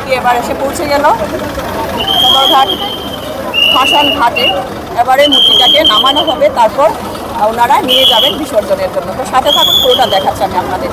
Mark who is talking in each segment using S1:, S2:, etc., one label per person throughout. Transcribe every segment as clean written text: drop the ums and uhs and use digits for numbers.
S1: মূর্তি এবার এসে পৌঁছে গেল সদরঘাট শ্মশান ঘাটে। এবারে মূর্তিটাকে নামানো হবে, তারপর ওনারা নিয়ে যাবেন বিসর্জনের জন্য। তো সাথে থাকুন, পুরোটা দেখাচ্ছি আমি আপনাদের।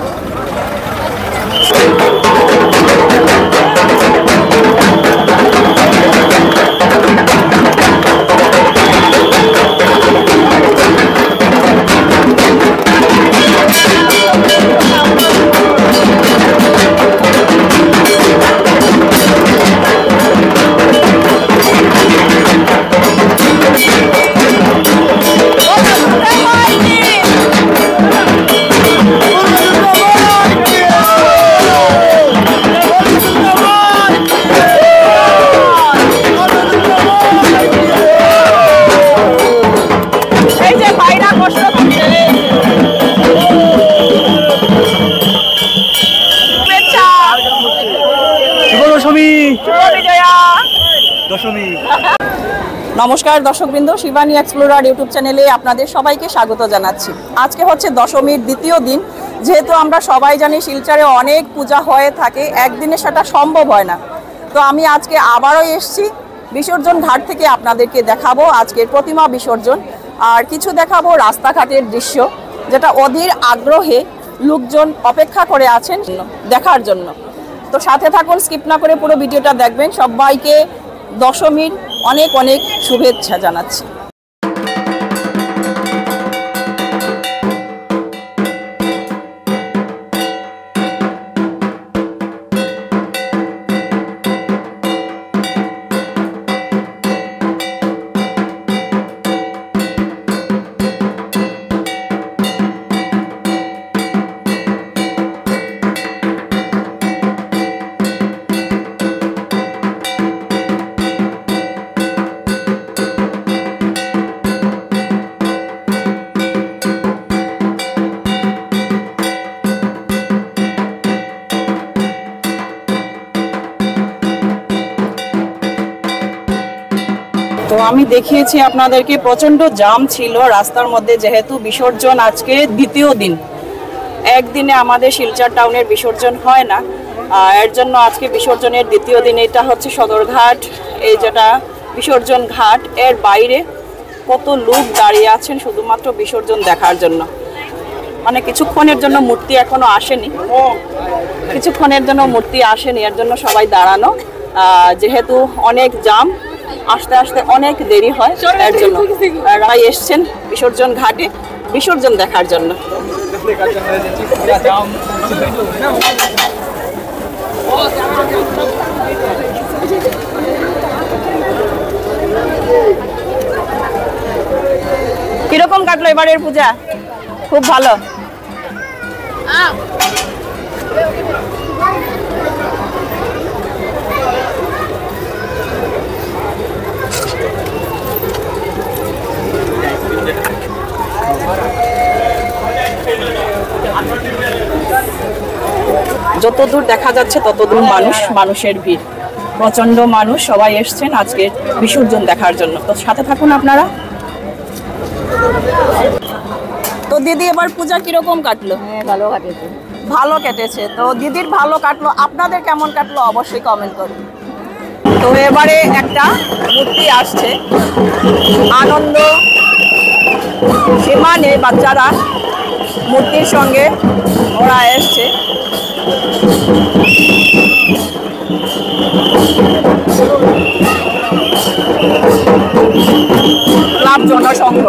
S1: নমস্কার দর্শকবৃন্দ, শিবানী এক্সপ্লোরার ইউটিউব চ্যানেলে আপনাদের সবাইকে স্বাগত জানাচ্ছি। আজকে হচ্ছে দশমীর দ্বিতীয় দিন। যেহেতু আমরা সবাই জানি শিলচরে অনেক পূজা হয়ে থাকে, একদিনে সেটা সম্ভব হয় না। তো আমি আজকে আবারও এসেছি বিসর্জন ঘাট থেকে আপনাদেরকে দেখাবো আজকের প্রতিমা বিসর্জন, আর কিছু দেখাবো রাস্তাঘাটের দৃশ্য, যেটা অধীর আগ্রহে লোকজন অপেক্ষা করে আছেন দেখার জন্য। তো সাথে থাকুন, স্কিপ না করে পুরো ভিডিওটা দেখবেন। সবাইকে দশমীর অনেক অনেক শুভেচ্ছা জানাচ্ছি। তো আমি দেখিয়েছি আপনাদেরকে, প্রচণ্ড জাম ছিল রাস্তার মধ্যে, যেহেতু বিসর্জন আজকে দ্বিতীয় দিন। একদিনে আমাদের শিলচর টাউনের বিসর্জন হয় না, এর জন্য আজকে বিসর্জনের দ্বিতীয় দিন। এটা হচ্ছে সদরঘাট, এই যেটা বিসর্জন ঘাট। এর বাইরে কত লোক দাঁড়িয়ে আছেন শুধুমাত্র বিসর্জন দেখার জন্য। মানে কিছুক্ষণের জন্য মূর্তি এখনো আসেনি, এর জন্য সবাই দাঁড়ানো। যেহেতু অনেক জাম, আসতে আসতে অনেক দেরি হয়, এর জন্য সবাই এসছেন বিসর্জন ঘাটে বিসর্জন দেখার জন্য। কিরকম কাটলো এবারের পূজা? খুব ভালো। যতদূর দেখা যাচ্ছে ততদূর মানুষের ভিড়, প্রচন্ড মানুষ। সবাই এসছেন আজকে বিসর্জন দেখার জন্য। তো সাথে থাকুন আপনারা। তো দিদি, এবার পূজা কিরকম কাটলো? ভালো কেটেছে। তো দিদির ভালো কাটলো, আপনাদের কেমন কাটলো অবশ্যই কমেন্ট করুন। তো এবারে একটা মূর্তি আসছে, আনন্দ সীমা নেই, বাচ্চারা মূর্তির সঙ্গে ওরা এসছে। ক্লাব জনসংঘ।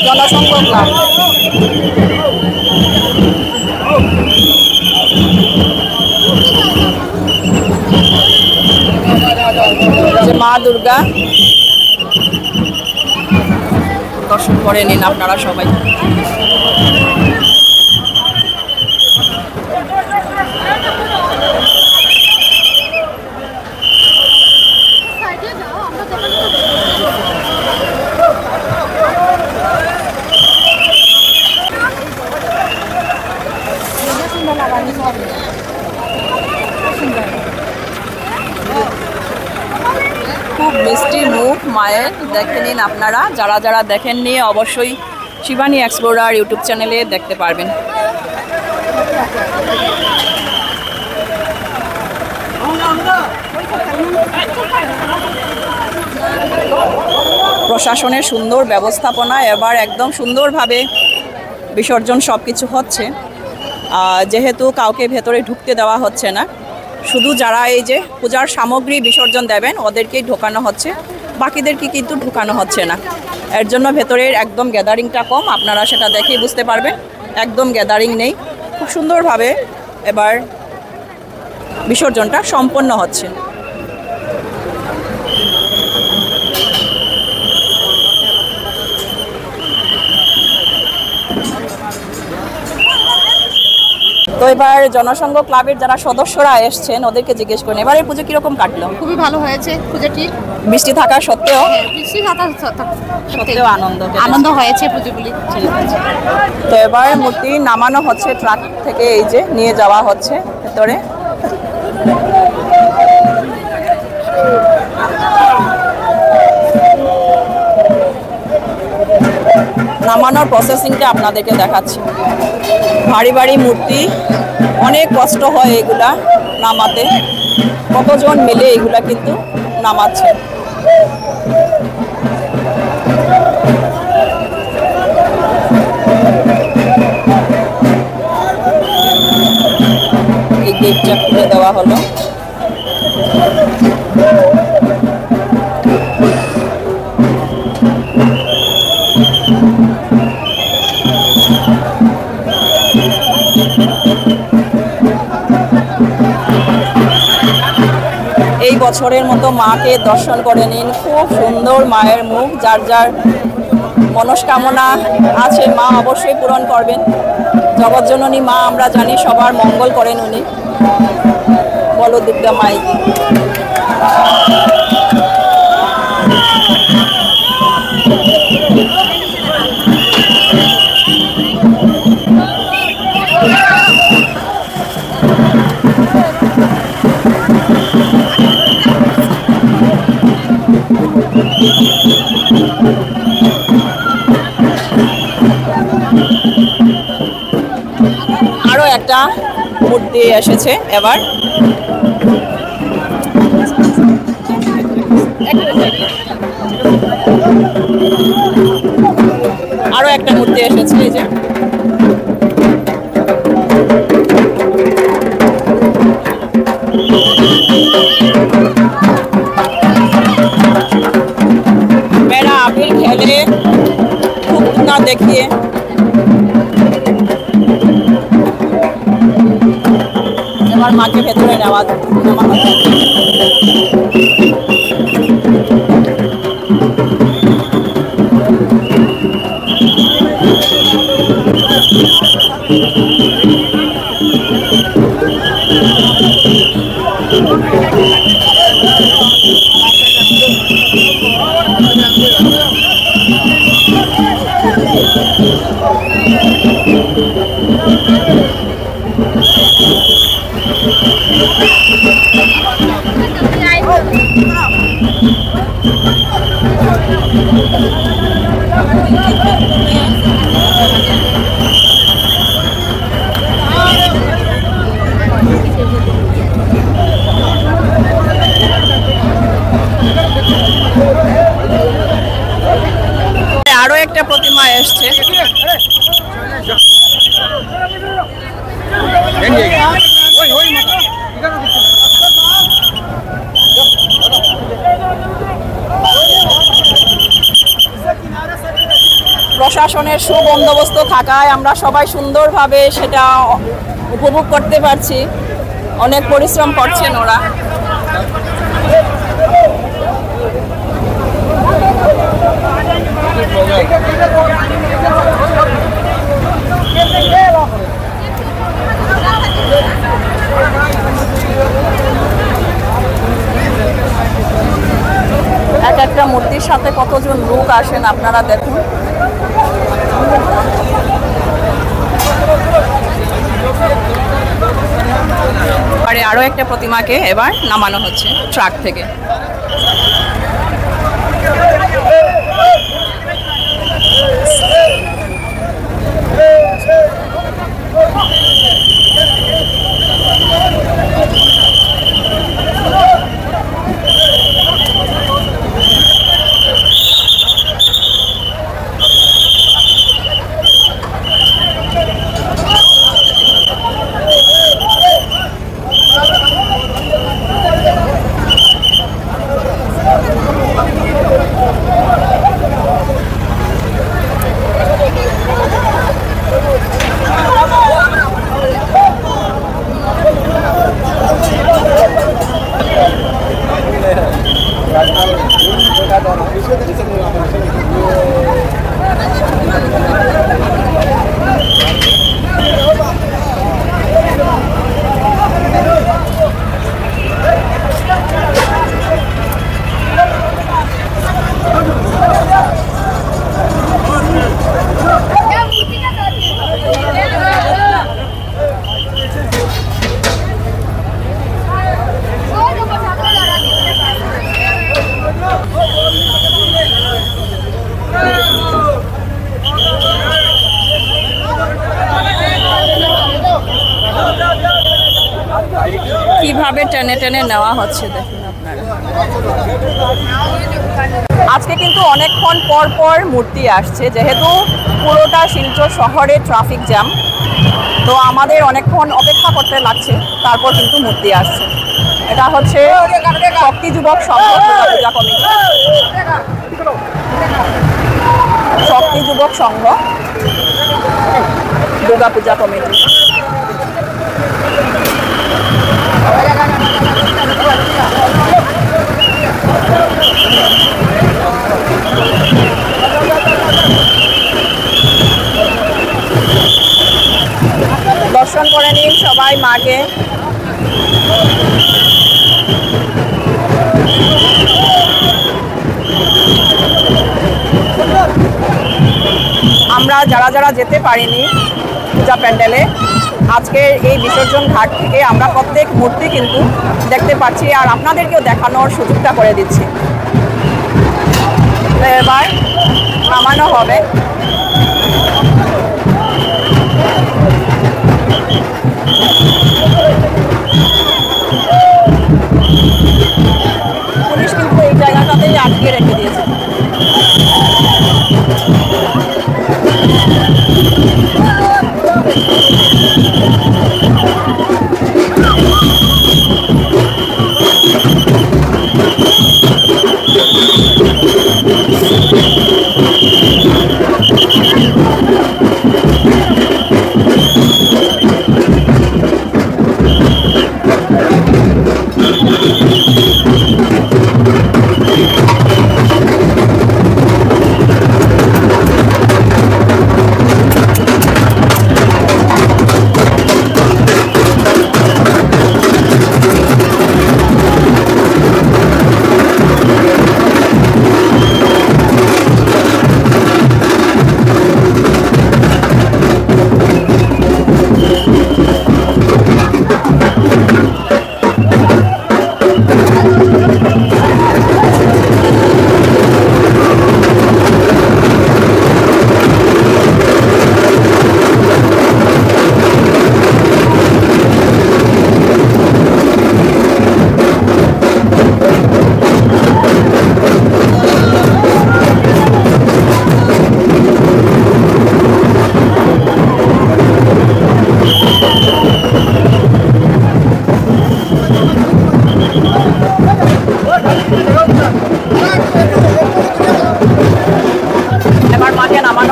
S1: জনসংঘ ক্লাব। মা দুর্গা দর্শন করে নিন আপনারা সবাই। খুব মিষ্টি মুখ মায়ের, দেখে নিন আপনারা। যারা যারা দেখেননি অবশ্যই শিবানী এক্সপ্লোরার ইউটিউব চ্যানেলে দেখতে পারবেন। প্রশাসনের সুন্দর ব্যবস্থাপনা, এবার একদম সুন্দরভাবে বিসর্জন সব কিছু হচ্ছে। যেহেতু কাউকে ভেতরে ঢুকতে দেওয়া হচ্ছে না, শুধু যারা এই যে পূজার সামগ্রী বিসর্জন দেবেন ওদেরকেই ঢোকানো হচ্ছে, বাকিদেরকে কিন্তু ঢোকানো হচ্ছে না। এর জন্য ভেতরের একদম গ্যাদারিংটা কম, আপনারা সেটা দেখেই বুঝতে পারবেন। একদম গ্যাদারিং নেই, খুব সুন্দরভাবে এবার বিসর্জনটা সম্পন্ন হচ্ছে। তো এবার জনসংঘ ক্লাবের যারা সদস্যরা এসছেন ওদেরকে জিজ্ঞেস করেন এবারে পুজো কিরকম কাটলো।
S2: খুবই ভালো হয়েছে পুজোটি,
S1: বৃষ্টি থাকা সত্ত্বেও।
S2: বৃষ্টি থাকা
S1: সত্ত্বেও
S2: আনন্দ হয়েছে পুজোগুলি।
S1: তো এবার মূর্তি নামানো হচ্ছে, ট্রাক থেকে এই যে নিয়ে যাওয়া হচ্ছে ভেতরে। নামানোর প্রসেসিংটা আপনাদেরকে দেখাচ্ছি। ভারী ভারী মূর্তি, অনেক কষ্ট হয় এগুলা নামাতে, কতজন মিলে এগুলা কিন্তু নামাচ্ছে। এই গেটটা খুলে দেওয়া হলো। এই বছরের মতো মাকে দর্শন করে নিন, খুব সুন্দর মায়ের মুখ। যার যার মনস্কামনা আছে মা অবশ্যই পূরণ করবেন। জগৎজননী মা আমরা জানি সবার মঙ্গল করেন উনি। বলো দুর্গা মাইকে। আরো একটা মূর্তি এসেছে এবার। আরো একটা মূর্তি এসেছে এই যে। মেয়েরা আবির খেলে, খুব না দেখিয়ে এবার মাকে ভেতরে নেওয়া হচ্ছে। আরো একটা প্রতিমা এসছে। প্রশাসনের সুবন্দোবস্ত থাকায় আমরা সবাই সুন্দরভাবে সেটা উপভোগ করতে পারছি। অনেক পরিশ্রম করছেন ওরা। এক একটা মূর্তির সাথে কতজন লোক আসেন আপনারা দেখুন। আরো একটা প্রতিমাকে এবার নামানো হচ্ছে ট্রাক থেকে। কিভাবে টেনে টেনে নেওয়া হচ্ছে দেখুন আপনারা। আজকে কিন্তু অনেকক্ষণ পর পর মূর্তি আসছে, যেহেতু পুরোটা শিলচর শহরে ট্রাফিক জ্যাম, তো আমাদের অনেকক্ষণ অপেক্ষা করতে লাগছে, তারপর কিন্তু মূর্তি আসছে। এটা হচ্ছে শক্তি যুবক সংঘ পূজা কমিটি, শক্তি যুবক সংঘ দুর্গা পূজা কমিটি। দর্শন করে নিন সবাই মাকে। আমরা যারা যারা যেতে পারিনি পূজা প্যান্ডেলে, আজকের এই বিসর্জন ঘাট থেকে আমরা প্রত্যেক মূর্তি কিন্তু দেখতে পাচ্ছি, আর আপনাদেরকেও দেখানোর সুযোগটা করে দিচ্ছি। এবার নামানো হবে। পুলিশ কিন্তু এই জায়গাটাতেই আটকে রেখে দিয়েছে।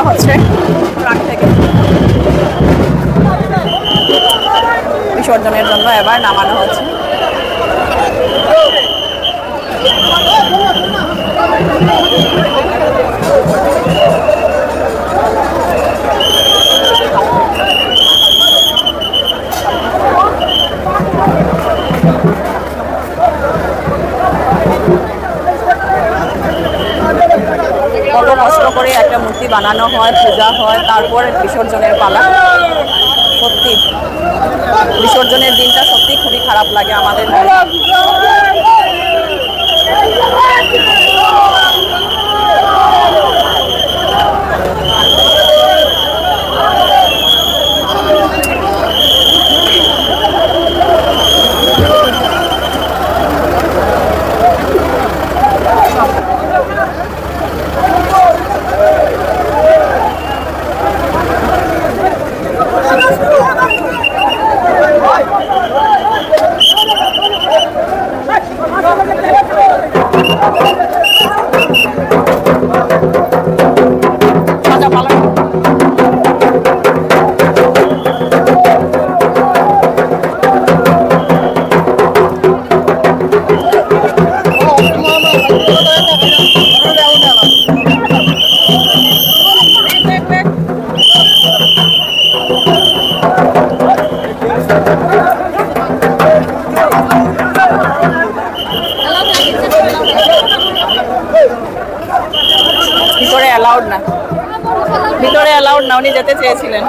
S1: হচ্ছে ট্রাক থেকে বিসর্জনের জন্য এবার নামানো হচ্ছে। কত কষ্ট করে একটা মূর্তি বানানো হয়, পূজা হয়, তারপর বিসর্জনের পালা। সত্যি বিসর্জনের দিনটা সত্যি খুবই খারাপ লাগে আমাদের। ভিতরে অ্যালাউড না, ভিতরে অ্যালাউড না, উনি যেতে চেয়েছিলেন।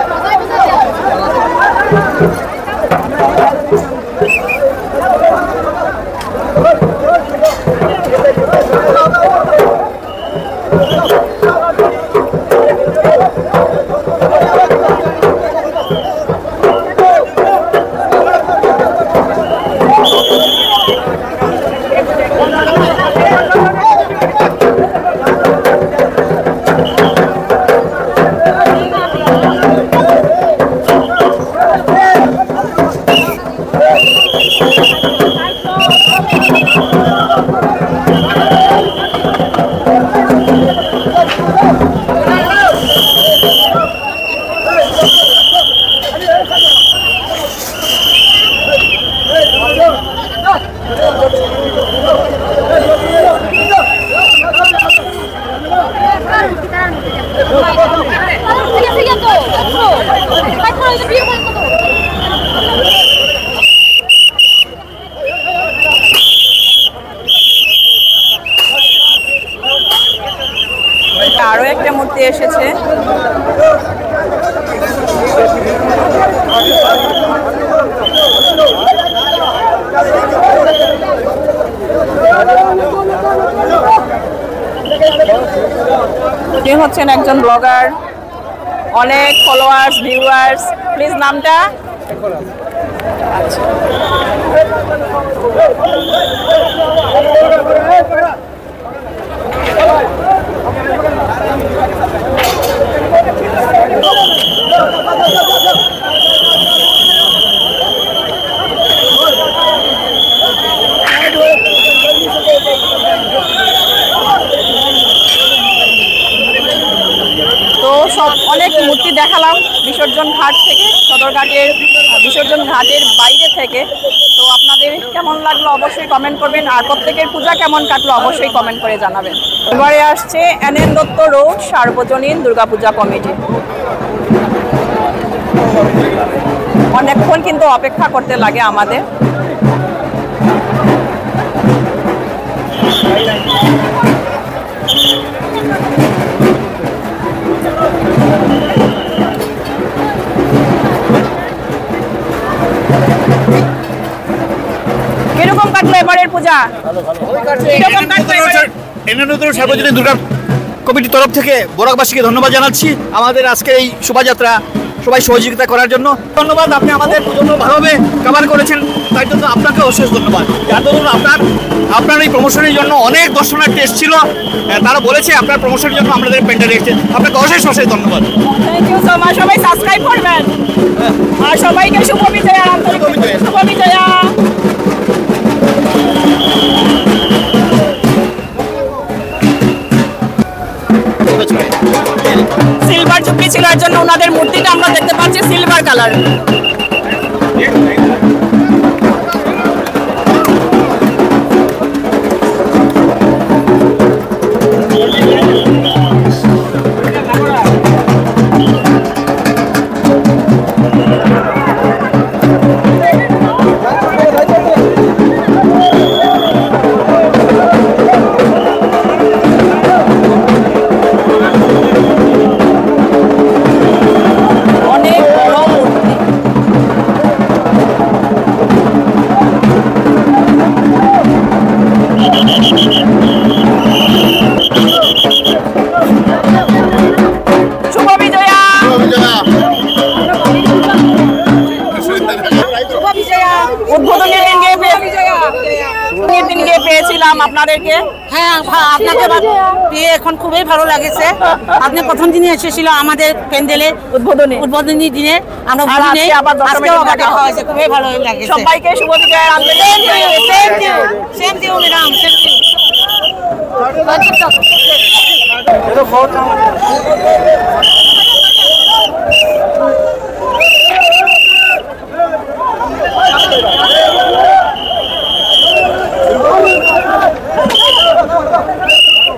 S1: আরো একটা মূর্তি এসেছে। তিনি হচ্ছেন একজন ব্লগার, অনেক ফলোয়ার্স, ভিউয়ার্স। প্লিজ নামটা? আচ্ছা, তো সব অনেক মূর্তি দেখালাম বিসর্জন ঘাট থেকে, সদরঘাটের বিসর্জন ঘাটের বাইরে থেকে। তো আপনাদের কেমন লাগলো অবশ্যই কমেন্ট করবেন, আর প্রত্যেকের পূজা কেমন কাটলো অবশ্যই কমেন্ট করে জানাবেন। এবারে আসছে এনএন দত্ত রোড সার্বজনীন দুর্গাপূজা কমিটি। অনেকক্ষণ কিন্তু অপেক্ষা করতে লাগে আমাদের। কিরকম কাটলো এবারের পূজা?
S3: সার্বজনীন দুর্গা কমিটির তরফ থেকে বরাকবাসীকে ধন্যবাদ জানাচ্ছি আমাদের আজকে এই শোভাযাত্রা সবাই সহযোগিতা করার জন্য। ধন্যবাদ, আপনি আমাদের জন্য ভালোভাবে কভার করেছেন, তার জন্য আপনাকে অশেষ ধন্যবাদ। যার ধরুন আপনার এই প্রমোশনের জন্য অনেক দর্শনার্থী এসেছিল, তারা বলেছে আপনার প্রমোশনের জন্য আমাদের প্যান্ডেলে এসেছে। আপনাকে অশেষ ধন্যবাদ।
S1: Thank you so much. সবাই সাবস্ক্রাইব করবেন আর সবাইকে শুভ বিজয়া, আন্তরিক শুভ বিজয়া। সিলভার চুক্তি ছিল, এর জন্য ওনাদের মূর্তিটা আমরা দেখতে পাচ্ছি সিলভার কালার। পেয়েছিলাম আপনাদেরকে।
S2: হ্যাঁ, আপনাকে পেয়ে এখন খুবই ভালো লাগছে। আপনি প্রথম দিনে এসেছিল আমাদের প্যান্ডেলে উদ্বোধনী দিনে, আমরা খুবই ভালো লাগছে।
S1: সবাইকে শুভ বিজয়ের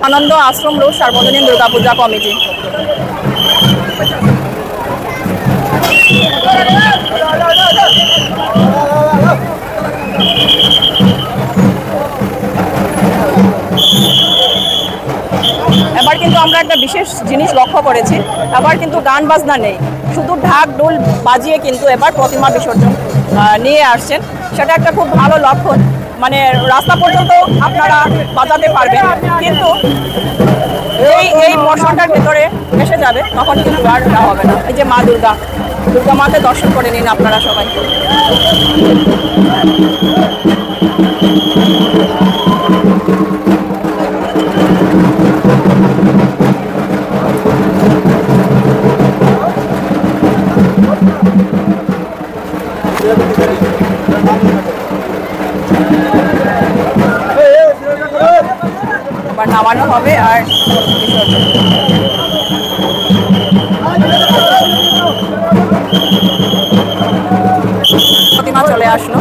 S1: আনন্দ আশ্রম রোড সার্বজনীন দুর্গাপূজা কমিটি। এবার কিন্তু আমরা একটা বিশেষ জিনিস লক্ষ্য করেছি, এবার কিন্তু গান বাজনা নেই, শুধু ঢাক ঢোল বাজিয়ে কিন্তু এবার প্রতিমা বিসর্জন নিয়ে আসছেন। সেটা একটা খুব ভালো লক্ষণ, মানে রাস্তা পর্যন্ত আপনারা বাজাতে পারবেন, কিন্তু এই পোর্শনটার ভেতরে এসে যাবে তখন কিন্তু আর হবে না। এই যে মা দুর্গা মাকে দর্শন করে নিন আপনারা সবাই। এবার নামানো হবে আর প্রতিমা চলে আসলো।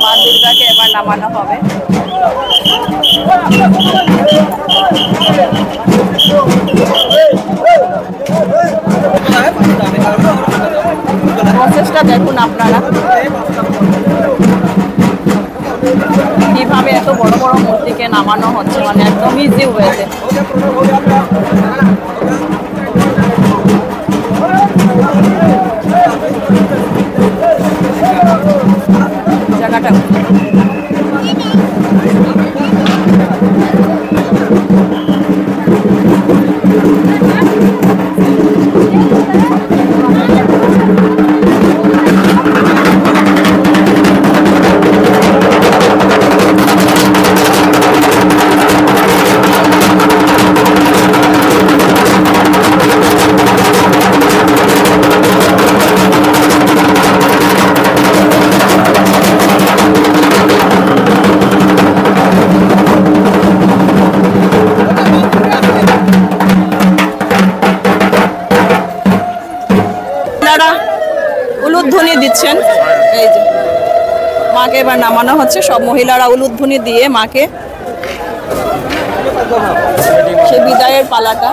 S1: মা দুর্গাকে এবার নামানো হবে। প্রসেসটা দেখুন আপনারা, কিভাবে এত বড় বড় মূর্তিকে নামানো হচ্ছে, মানে একদম ইজি হয়েছে। জায়গাটা উলুধ্বনি দিচ্ছেন। এই যে মাকে এবার নামানো হচ্ছে, সব মহিলারা উলুধ্বনি দিয়ে মাকে সে বিদায়ের পালাটা।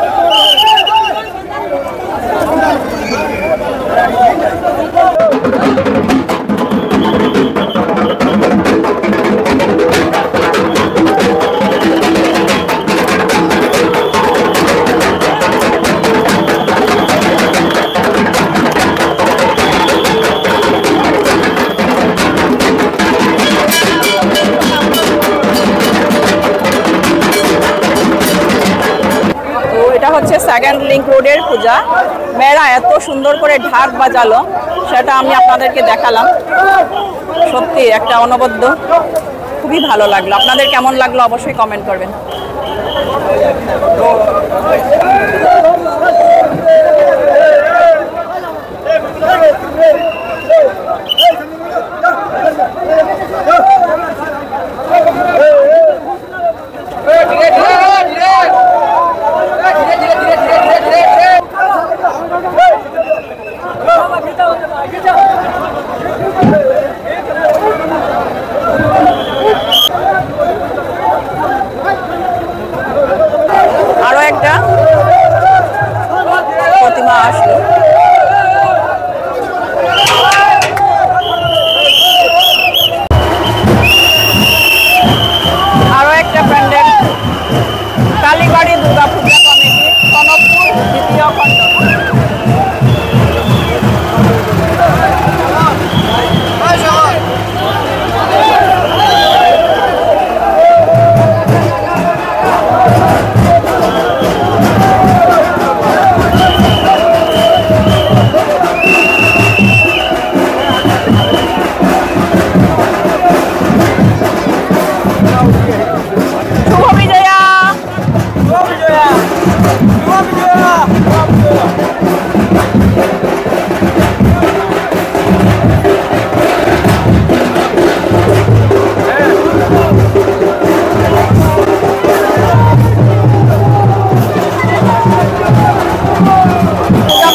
S1: দিনের পূজা, মেয়েরা এত সুন্দর করে ঢাক বাজালো, সেটা আমি আপনাদেরকে দেখালাম। সত্যি একটা অনবদ্য, খুবই ভালো লাগলো। আপনাদের কেমন লাগলো অবশ্যই কমেন্ট করবেন। আরো একটা প্রতিমা আসলো। আরো একটা প্যান্ডেল, কালীবাড়ি দুর্গাপূজা কমিটি, কনকপুর, দ্বিতীয় খণ্ড। শুভ বিজয়া।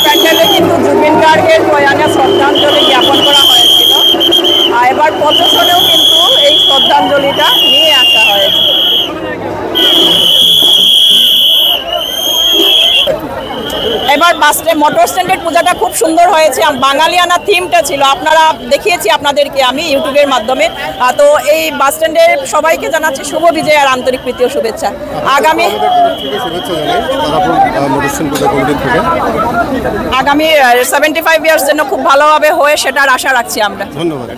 S1: প্যান্ডেলে কিন্তু জুবিন গার্গের প্রয়াণে শ্রদ্ধাঞ্জলি জ্ঞাপন করা হয়েছিল, আর এবার প্রশাসনেও কিন্তু এই শ্রদ্ধাঞ্জলিটা নিয়ে আসা হয়েছে। এবার মোটর স্ট্যান্ডের পূজাটা খুব সুন্দর হয়েছে, বাঙালিয়ানা থিমটা ছিল, আপনারা দেখিয়েছি আপনাদেরকে আমি ইউটিউবের মাধ্যমে। তো এই বাস স্ট্যান্ডের সবাইকে জানাচ্ছি শুভ বিজয়ার আন্তরিক প্রীতি ও শুভেচ্ছা। আগামী 75 ইয়ার্স যেন খুব ভালোভাবে হয়ে সেটার আশা রাখছি আমরা।
S4: ধন্যবাদ।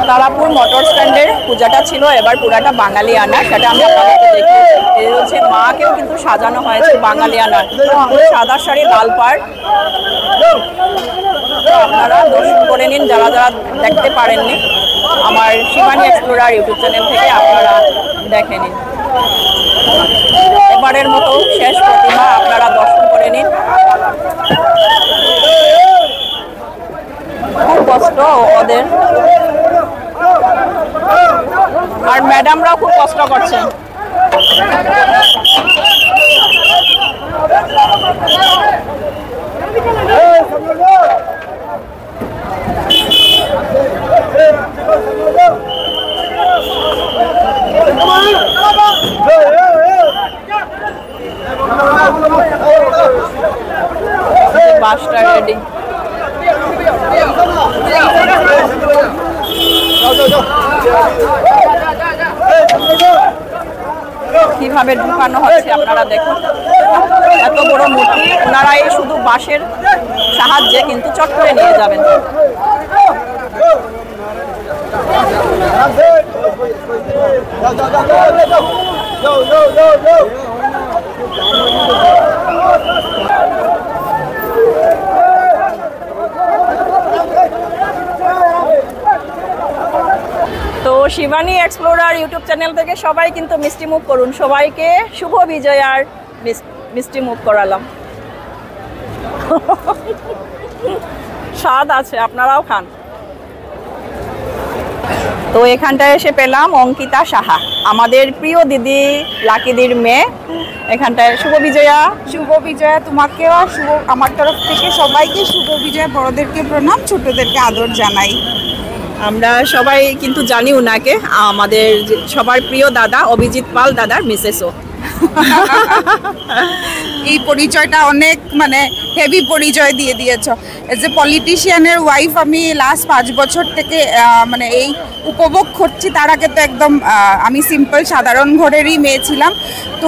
S1: তারাপুর মোটর স্ট্যান্ডের পূজাটা ছিল এবার পুরাটা বাঙালিয়ানা, সেটা আমি আপনাদেরকে দেখিয়েছি। এই হচ্ছে মাকেও কিন্তু সাজানো হয়েছে বাঙালিয়ানা, সাদা শাড়ি, লাল পাড়। আপনারা দর্শন করে নিন, যারা যারা দেখতে পারেননি আমার শিবানী এক্সপ্লোরার ইউটিউব চ্যানেল থেকে আপনারা দেখে নিন। এবারের মতো শেষ প্রতিমা আপনারা দর্শন করে নিন। খুব কষ্ট ওদের, আর ম্যাডামরাও খুব কষ্ট করছেন। বাসটা রেডি। কিভাবে ঢুকানো হচ্ছে আপনারা দেখুন। এত বড় মূর্তি ওনারা এই শুধু বাঁশের সাহায্যে কিন্তু চট করে নিয়ে যাবেন। তো শিবানী এক্সপ্লোরার ইউটিউব চ্যানেল থেকে সবাই কিন্তু মিষ্টি মুখ করুন। সবাইকে শুভ বিজয়ার মিষ্টি মুখ করালাম। স্বাদ আছে, আপনারাও খান। তো এখানটায় এসে পেলাম অঙ্কিতা সাহা, আমাদের প্রিয় দিদি লাকিদির মেয়ে। এখানটায় শুভ বিজয়া।
S5: শুভ বিজয়া তোমাকেও, আর শুভ আমার তরফ থেকে সবাইকে শুভ বিজয়া। বড়দেরকে প্রণাম, ছোটদেরকে আদর জানাই।
S1: আমরা সবাই কিন্তু জানি উনাকে, আমাদের সবার প্রিয় দাদা অভিজিৎ পাল দাদার মিসেসও।
S5: এই পরিচয়টা অনেক মানে হেভি পরিচয় দিয়ে দিয়েছ। এজ এ পলিটিশিয়ানের ওয়াইফ আমি লাস্ট 5 বছর থেকে মানে এই উপভোগ করছি। তার আগে তো একদম আমি সিম্পল সাধারণ ঘরেরই মেয়ে ছিলাম। তো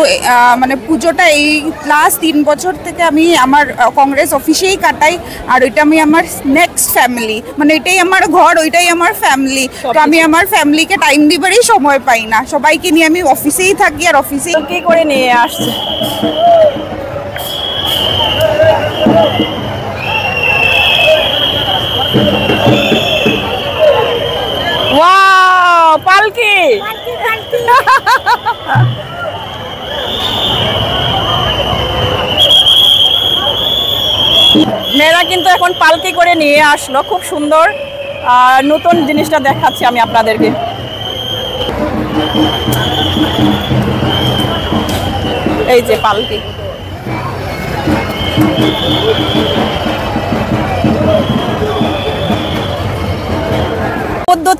S5: মানে পুজোটা এই লাস্ট 3 বছর থেকে আমি আমার কংগ্রেস অফিসেই কাটাই। আর ওইটা আমি আমার নেক্সট ফ্যামিলি, মানে এটাই আমার ঘর, ওইটাই আমার ফ্যামিলি। তো আমি আমার ফ্যামিলিকে টাইম দিবারই সময় পাই না, সবাইকে নিয়ে আমি অফিসেই থাকি আর অফিসেই।
S1: কি করে নিয়ে আসছে ওয়াও পালকি মেয়েরা কিন্তু এখন পালকি করে নিয়ে আসলো, খুব সুন্দর নতুন জিনিসটা দেখাচ্ছি আমি আপনাদেরকে। এই যে পালকি,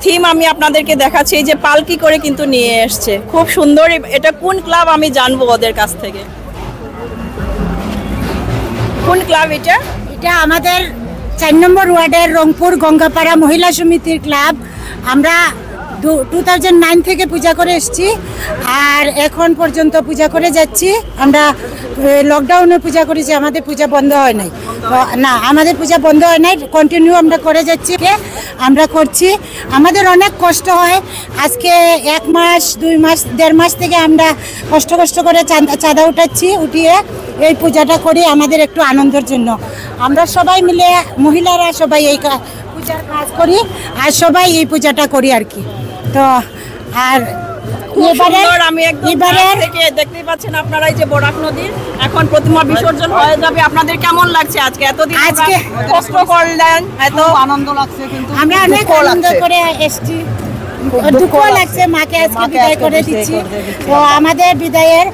S1: থিম আমি আপনাদেরকে দেখাচ্ছি। এই যে পালকি করে কিন্তু নিয়ে এসছে, খুব সুন্দর। এটা কোন ক্লাব আমি জানবো ওদের কাছ থেকে। কোন ক্লাব এটা?
S4: এটা আমাদের 4 নম্বর ওয়ার্ডের রংপুর গঙ্গাপাড়া মহিলা সমিতির ক্লাব। আমরা 2009 থেকে পূজা করে এসেছি আর এখন পর্যন্ত পূজা করে যাচ্ছি। আমরা লকডাউনে পূজা করেছি, আমাদের পূজা বন্ধ হয় নাই। না, আমাদের পূজা বন্ধ হয় নাই, কন্টিনিউ আমরা করে যাচ্ছি, আমরা করছি। আমাদের অনেক কষ্ট হয়। আজকে 1 মাস 2 মাস 1.5 মাস থেকে আমরা কষ্ট করে চাঁদা উঠাচ্ছি, উঠিয়ে এই পূজাটা করি আমাদের একটু আনন্দের জন্য। আমরা সবাই মিলে মহিলারা সবাই এই পূজার কাজ করি আর সবাই এই পূজাটা করি আর কি। তো আর
S1: আমি এবারে থেকে দেখতেই পাচ্ছেন আপনারা এই যে বরাক নদীর এখন প্রতিমা বিসর্জন হয়ে যাবে। আপনাদের কেমন লাগছে আজকে? এতদিন আজকে কষ্ট করলেন, এত আনন্দ লাগছে, কিন্তু
S4: আমরা অনেক আনন্দ করে এসেছি। দুঃখ লাগছে, মাকে আজকে বিদায় করে দিচ্ছি। তো আমাদের বিদায়ের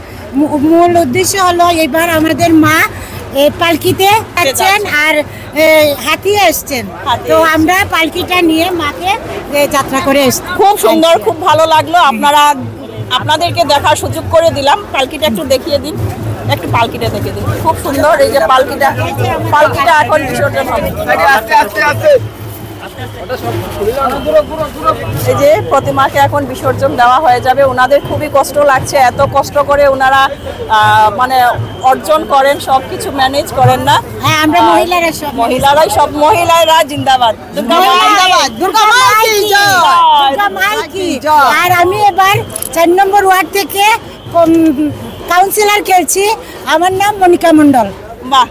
S4: মূল উদ্দেশ্য হলো এবার আমাদের মা পালকিতে যাচ্ছেন আর হাতি এসছেন। তো আমরা পালকিটা নিয়ে মাকে যাত্রা করে এসেছি।
S1: খুব সুন্দর, খুব ভালো লাগলো। আপনাদেরকে দেখার সুযোগ করে দিলাম। পালকিটা একটু দেখিয়ে দিন, একটু পালকিটা দেখে দিন, খুব সুন্দর। এই যে পালকিটা এখন বিসর্জন হবে। এই যে প্রতিমাকে এখন বিসর্জন দেওয়া হয়ে যাবে। ওনাদের খুবই কষ্ট লাগছে, এত কষ্ট করে ওনারা মানে অর্জন করেন, সব কিছু ম্যানেজ করেন না।
S4: হ্যাঁ, আমরা
S1: মহিলারাই সব মহিলারা জিন্দাবাদ, দুর্গা
S4: মাই কি। আর আমি এবার 4 নম্বর ওয়ার্ড থেকে কাউন্সিলর খেলছি। আমার নাম মনিকা মণ্ডল।
S1: বাহ,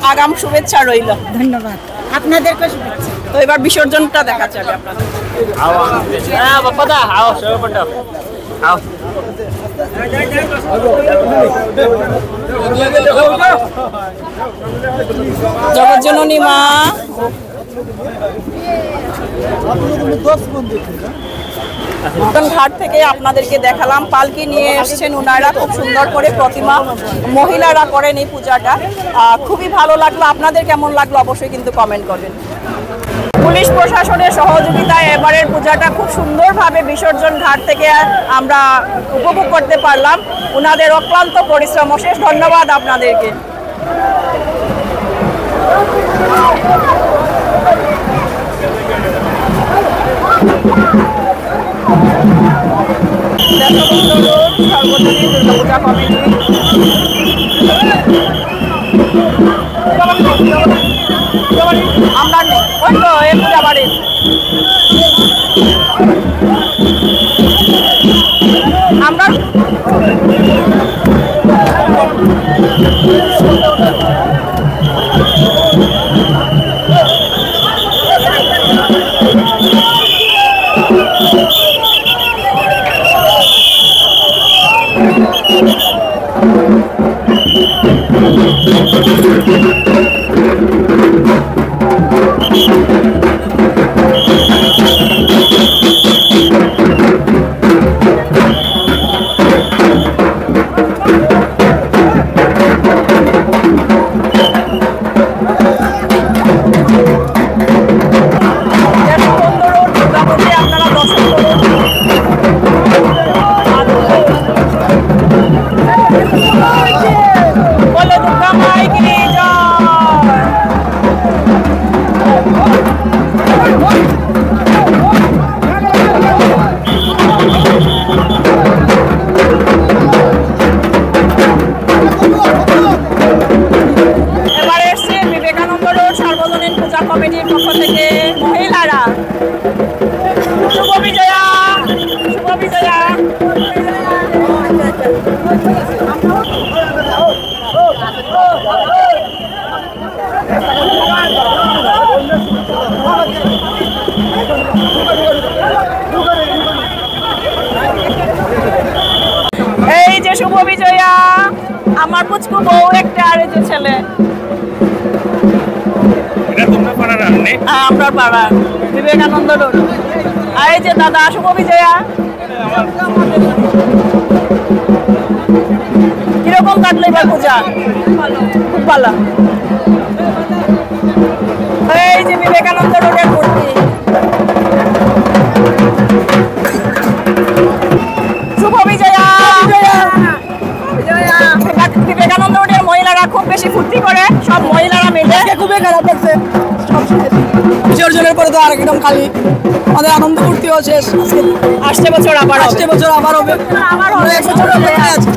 S1: আগাম শুভেচ্ছা রইল।
S4: ধন্যবাদ, আপনাদেরকে শুভেচ্ছা।
S1: তো এবার বিসর্জনটা দেখা যাবে আপনাদের। জগজ্জননী মা, ঘাট থেকে আপনাদেরকে দেখালাম। পালকি নিয়ে এসছেন ওনারা, খুব সুন্দর করে প্রতিমা মহিলারা করেন এই পূজাটা। খুবই ভালো লাগলো। আপনাদের কেমন লাগলো অবশ্যই কিন্তু কমেন্ট করবেন। পুলিশ প্রশাসনের সহযোগিতায় এবারের পূজাটা খুব সুন্দরভাবে বিসর্জন ঘাট থেকে আমরা উপভোগ করতে পারলাম। ওনাদের অক্লান্ত পরিশ্রম, অশেষ ধন্যবাদ আপনাদেরকে। সর্বজনীন দুর্গাপূজা কমিটি আমরা নেই, ওই তো এই পূজা বাড়ির আমরা যে শুভ বিজয়া, আমার পুচকু বউ একটা, আর এই যে ছেলে। আমরা পাড়া বিবেকানন্দ রোড। আর এই যে দাদা শুভ বিজয়া। কিরকম কাটলো এবার পূজা? খুব ভালো। এই যে বিবেকানন্দ রোডের মূর্তি। শুভ বিজয়া। বিবেকানন্দ রোডের মহিলারা খুব বেশি ফুর্তি করে, সব মহিলারা মিলে।
S6: খুবই খারাপ লাগছে, বিসর্জনের পরে তো আর একদম খালি, আমাদের আনন্দ ফুর্তিও শেষ।
S1: আসছে বছর আবার
S6: আসছে বছর আবার হবে,
S1: আবার
S6: আমরা এক বছর অপেক্ষায় আছি।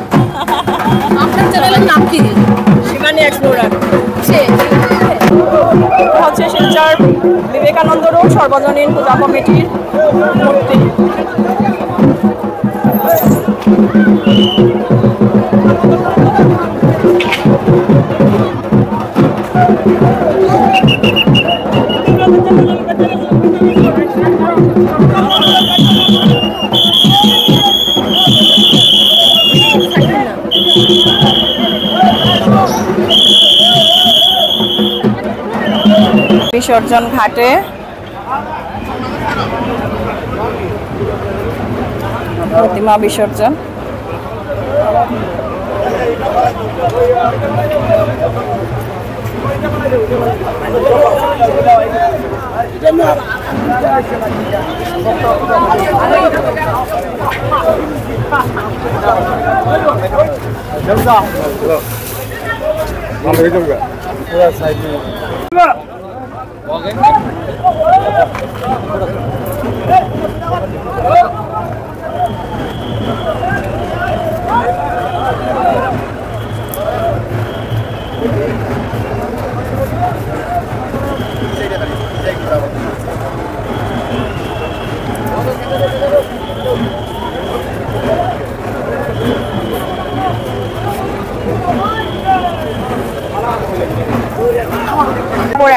S2: আপনার চ্যানেলের নাম কি?
S1: শিবানী এক্সপ্লোরার। হচ্ছে শিলচর বিবেকানন্দ রোড সর্বজনীন পূজা কমিটির মূর্তি। বিসর্জন ঘাটে প্রতিমা বিসর্জন।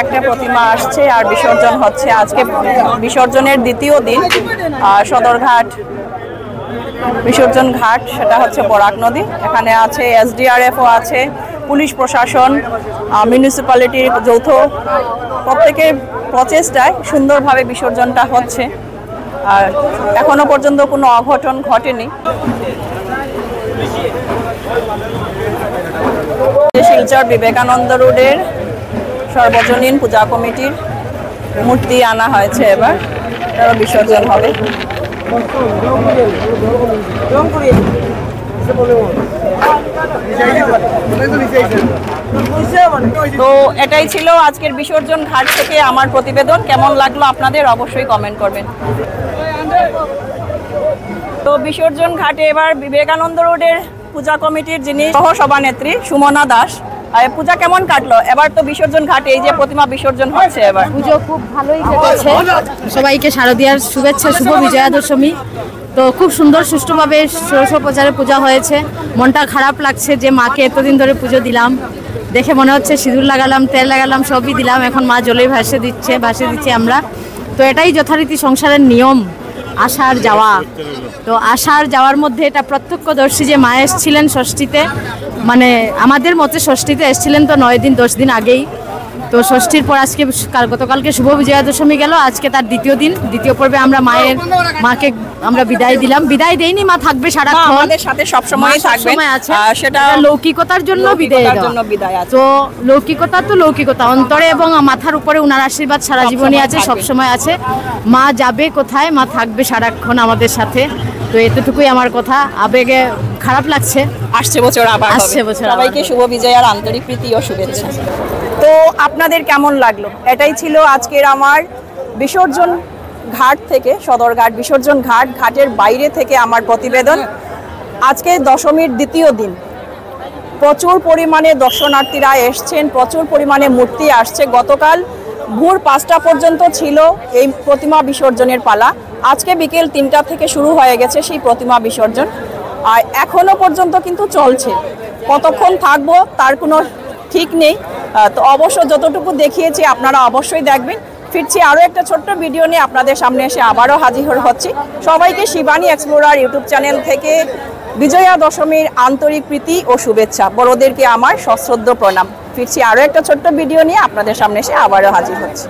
S1: একটা প্রতিমা আসছে আর বিসর্জন হচ্ছে। আজকে বিসর্জনের দ্বিতীয় দিন। সদরঘাট বিসর্জন ঘাট, সেটা হচ্ছে বরাক নদী। এখানে আছে এসডিআরএফও আছে, পুলিশ প্রশাসন, মিউনিসিপ্যালিটির যৌথ প্রত্যেকের প্রচেষ্টায় সুন্দরভাবে বিসর্জনটা হচ্ছে। আর এখনো পর্যন্ত কোনো অঘটন ঘটেনি। শিলচর বিবেকানন্দ রোডের সর্বজনীন পূজা কমিটির মূর্তি আনা হয়েছে, এবার তারা বিসর্জন হবে। তো এটাই ছিল আজকের বিসর্জন ঘাট থেকে আমার প্রতিবেদন। কেমন লাগলো আপনাদের অবশ্যই কমেন্ট করবেন। তো বিসর্জন ঘাটে এবার বিবেকানন্দ রোডের পূজা কমিটির যিনি সহ সভানেত্রী সুমনা দাস, পূজা কেমন কাটলো? এবার তো বিসর্জন ঘাটে এই যে প্রতিমা বিসর্জন হচ্ছে, এবার
S7: পুজো খুব ভালোই কেটেছে। সবাইকে শারদীয়ার শুভেচ্ছা, শুভ বিজয়া দশমী। তো খুব সুন্দর সুষ্ঠুভাবে ষোড়শ প্রচারে পূজা হয়েছে। মনটা খারাপ লাগছে যে মাকে এতদিন ধরে পুজো দিলাম, দেখে মনে হচ্ছে সিঁদুর লাগালাম, তেল লাগালাম, সবই দিলাম, এখন মা জলে ভাসিয়ে দিচ্ছি আমরা। তো এটাই যথারীতি সংসারের নিয়ম, আসার যাওয়া। তো আসার যাওয়ার মধ্যে এটা প্রত্যক্ষদর্শী যে মা এসেছিলেন ষষ্ঠীতে, মানে আমাদের মতে ষষ্ঠীতে এসেছিলেন তো 9 দিন 10 দিন আগেই। তো ষষ্ঠীর পর আজকে গতকালকে শুভ বিজয়া দশমী গেল, আজকে তার দ্বিতীয় দিন। দ্বিতীয় পর্বে আমরা মাকে আমরা বিদায় দিলাম। বিদায় দেইনি, মা থাকবে সারাক্ষণ
S1: আমাদের সাথে সবসময় থাকবে,
S7: সেটা লৌকিকতার জন্য বিদায় আছে। তো লৌকিকতা তো লৌকিকতা, অন্তরে এবং মাথার উপরে উনার আশীর্বাদ সারা জীবনই আছে, সবসময় আছে। মা যাবে কোথায়, মা থাকবে সারাক্ষণ আমাদের সাথে। তো এতটুকুই আমার কথা। আবেগে খারাপ লাগছে।
S1: আসছে বছর আবার
S7: আসছে বছর।
S1: সবাইকে শুভ বিজয়ার আন্তরিক প্রীতি ও শুভেচ্ছা। তো আপনাদের কেমন লাগলো? এটাই ছিল আজকের আমার বিসর্জন ঘাট থেকে, সদরঘাট বিসর্জন ঘাটের বাইরে থেকে আমার প্রতিবেদন। আজকে দশমীর দ্বিতীয় দিন, প্রচুর পরিমাণে দর্শনার্থীরা এসছেন, প্রচুর পরিমাণে মূর্তি আসছে। গতকাল ভোর 5টা পর্যন্ত ছিল এই প্রতিমা বিসর্জনের পালা। আজকে বিকেল 3টা থেকে শুরু হয়ে গেছে সেই প্রতিমা বিসর্জন, আর এখনো পর্যন্ত কিন্তু চলছে। কতক্ষণ থাকবো তার কোনো ঠিক নেই। তো অবশ্য যতটুকু দেখিয়েছি আপনারা অবশ্যই দেখবেন। ফিরছি আরও একটা ছোট্ট ভিডিও নিয়ে আপনাদের সামনে এসে আবারও হাজির হচ্ছি। সবাইকে শিবানী এক্সপ্লোরার ইউটিউব চ্যানেল থেকে বিজয়া দশমীর আন্তরিক প্রীতি ও শুভেচ্ছা। বড়দেরকে আমার সশ্রদ্ধ প্রণাম। ফিরছি আরও একটা ছোট্ট ভিডিও নিয়ে আপনাদের সামনে এসে আবারও হাজির হচ্ছি।